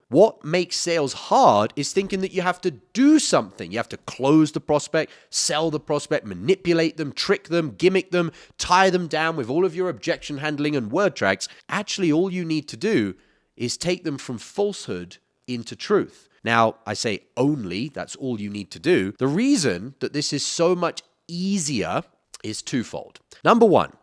What makes sales hard is thinking that you have to do something. You have to close the prospect, sell the prospect, manipulate them, trick them, gimmick them, tie them down with all of your objection handling and word tracks. Actually, all you need to do is take them from falsehood into truth. Now, I say only, that's all you need to do. The reason that this is so much easier is twofold. Number one,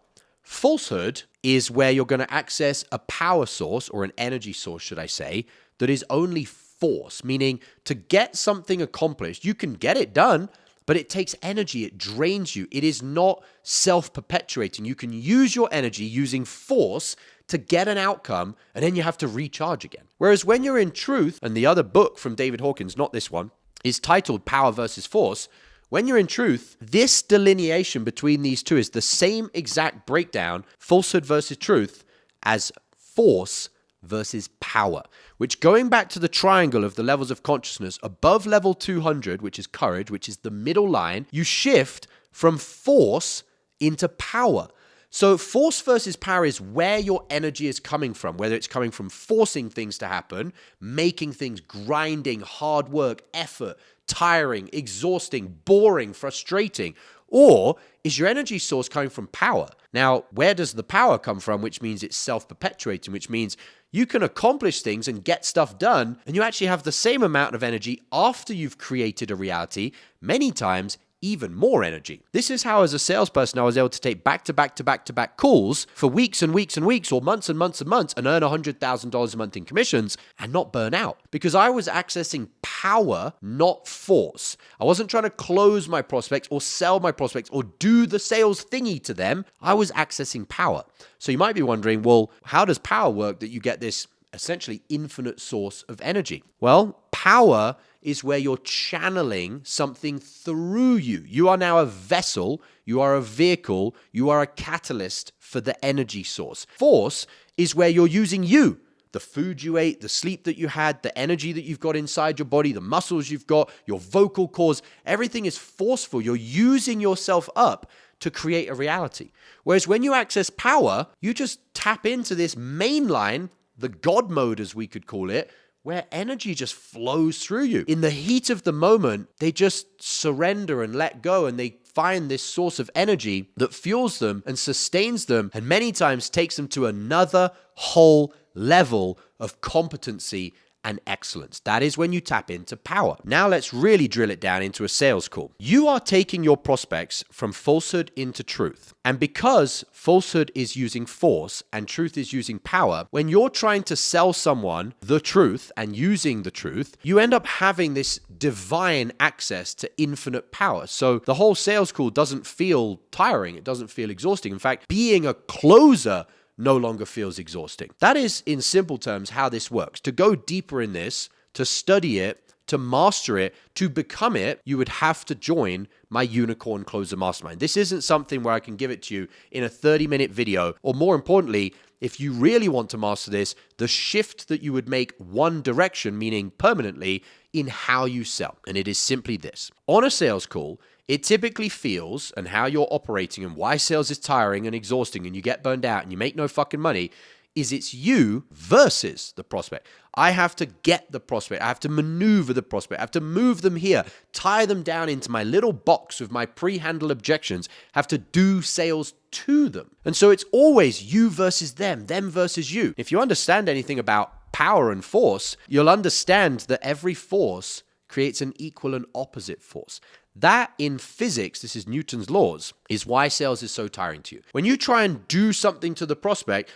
falsehood is where you're going to access a power source, or an energy source, should I say, that is only force, meaning to get something accomplished, you can get it done, but it takes energy, it drains you. It is not self-perpetuating. You can use your energy using force to get an outcome, and then you have to recharge again. Whereas when you're in truth, and the other book from David Hawkins, not this one, is titled Power versus Force. When you're in truth, this delineation between these two is the same exact breakdown, falsehood versus truth, as force versus power, which, going back to the triangle of the levels of consciousness, above level 200, which is courage, which is the middle line, you shift from force into power. So force versus power is where your energy is coming from, whether it's coming from forcing things to happen, making things grinding, hard work, effort, tiring, exhausting, boring, frustrating, or is your energy source coming from power? Now, where does the power come from? Which means it's self-perpetuating, which means you can accomplish things and get stuff done, and you actually have the same amount of energy after you've created a reality, many times even more energy. This is how, as a salesperson, I was able to take back-to-back calls for weeks and weeks and weeks, or months and months and months, and earn $100,000 a month in commissions and not burn out, because I was accessing power, not force. I wasn't trying to close my prospects or sell my prospects or do the sales thingy to them. I was accessing power. So you might be wondering, well, how does power work that you get this essentially infinite source of energy? Well, power is where you're channeling something through you. You are now a vessel, you are a vehicle, you are a catalyst for the energy source. Force is where you're using you, the food you ate, the sleep that you had, the energy that you've got inside your body, the muscles you've got, your vocal cords. Everything is forceful. You're using yourself up to create a reality. Whereas when you access power, you just tap into this main line, the God mode, as we could call it, where energy just flows through you. In the heat of the moment, they just surrender and let go, and they find this source of energy that fuels them and sustains them, and many times takes them to another whole level of competency and excellence. That is when you tap into power. Now let's really drill it down into a sales call. You are taking your prospects from falsehood into truth. And because falsehood is using force and truth is using power, when you're trying to sell someone the truth and using the truth, you end up having this divine access to infinite power. So the whole sales call doesn't feel tiring. It doesn't feel exhausting. In fact, being a closer no longer feels exhausting. That is, in simple terms, how this works. To go deeper in this, to study it, to master it, to become it, you would have to join my Unicorn Closer Mastermind. This isn't something where I can give it to you in a 30-minute video, or more importantly, if you really want to master this, the shift that you would make one direction, meaning permanently, in how you sell. And it is simply this. On a sales call, it typically feels, and how you're operating and why sales is tiring and exhausting and you get burned out and you make no fucking money, is it's you versus the prospect. I have to get the prospect. I have to maneuver the prospect. I have to move them here, tie them down into my little box with my pre-handled objections, have to do sales to them. And so it's always you versus them versus you. If you understand anything about power and force, you'll understand that every force creates an equal and opposite force. That, in physics, this is Newton's laws, is why sales is so tiring to you. When you try and do something to the prospect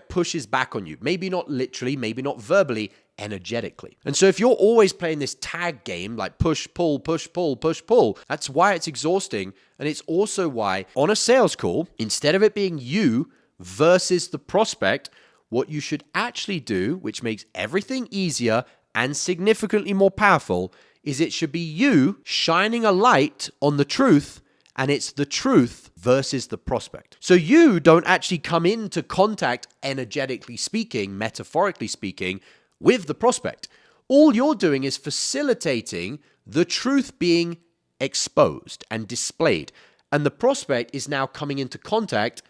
pushes back on you. Maybe not literally, maybe not verbally, energetically. And so if you're always playing this tag game, like push, pull, push, pull, push, pull, that's why it's exhausting. And it's also why, on a sales call, instead of it being you versus the prospect, what you should actually do, which makes everything easier and significantly more powerful, is it should be you shining a light on the truth, and it's the truth versus the prospect. So you don't actually come into contact, energetically speaking, metaphorically speaking, with the prospect. All you're doing is facilitating the truth being exposed and displayed, and the prospect is now coming into contact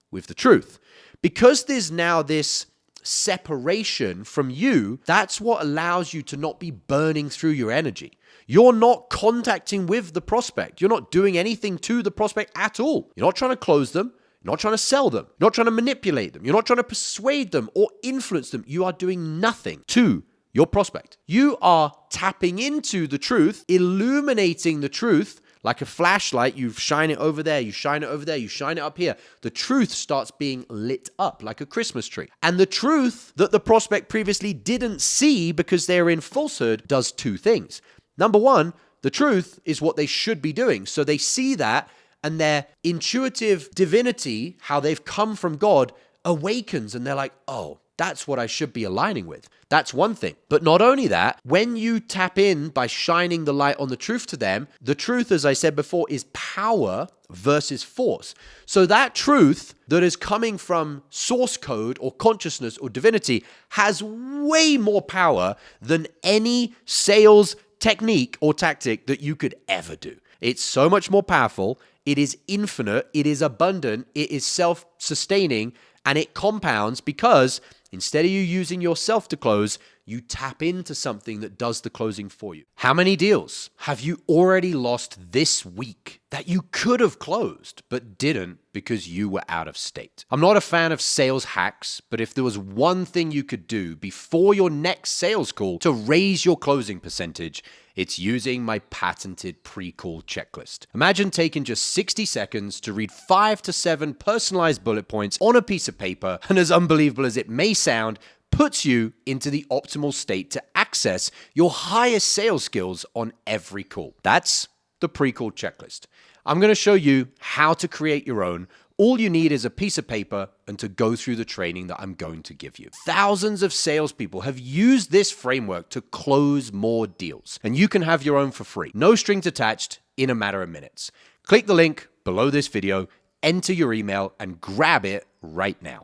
with the truth. Because there's now this separation from you, that's what allows you to not be burning through your energy. You're not contacting with the prospect. You're not doing anything to the prospect at all. You're not trying to close them. You're not trying to sell them. You're not trying to manipulate them. You're not trying to persuade them or influence them. You are doing nothing to your prospect. You are tapping into the truth, illuminating the truth like a flashlight. You shine it over there, you shine it over there, you shine it up here. The truth starts being lit up like a Christmas tree. And the truth that the prospect previously didn't see because they're in falsehood does two things. Number one, the truth is what they should be doing. So they see that, and their intuitive divinity, how they've come from God, awakens, and they're like, oh, that's what I should be aligning with. That's one thing. But not only that, when you tap in by shining the light on the truth to them, the truth, as I said before, is power versus force. So that truth that is coming from source code or consciousness or divinity has way more power than any sales technique or tactic that you could ever do. It's so much more powerful. It is infinite. It is abundant. It is self-sustaining, and it compounds because instead of you using yourself to close, you tap into something that does the closing for you. How many deals have you already lost this week that you could have closed but didn't because you were out of state? I'm not a fan of sales hacks, but if there was one thing you could do before your next sales call to raise your closing percentage, it's using my patented pre-call checklist. Imagine taking just 60 seconds to read 5 to 7 personalized bullet points on a piece of paper, and as unbelievable as it may sound, puts you into the optimal state to access your highest sales skills on every call. That's the pre-call checklist. I'm going to show you how to create your own. All you need is a piece of paper and to go through the training that I'm going to give you. Thousands of salespeople have used this framework to close more deals, and you can have your own for free. No strings attached, in a matter of minutes. Click the link below this video, enter your email, and grab it right now.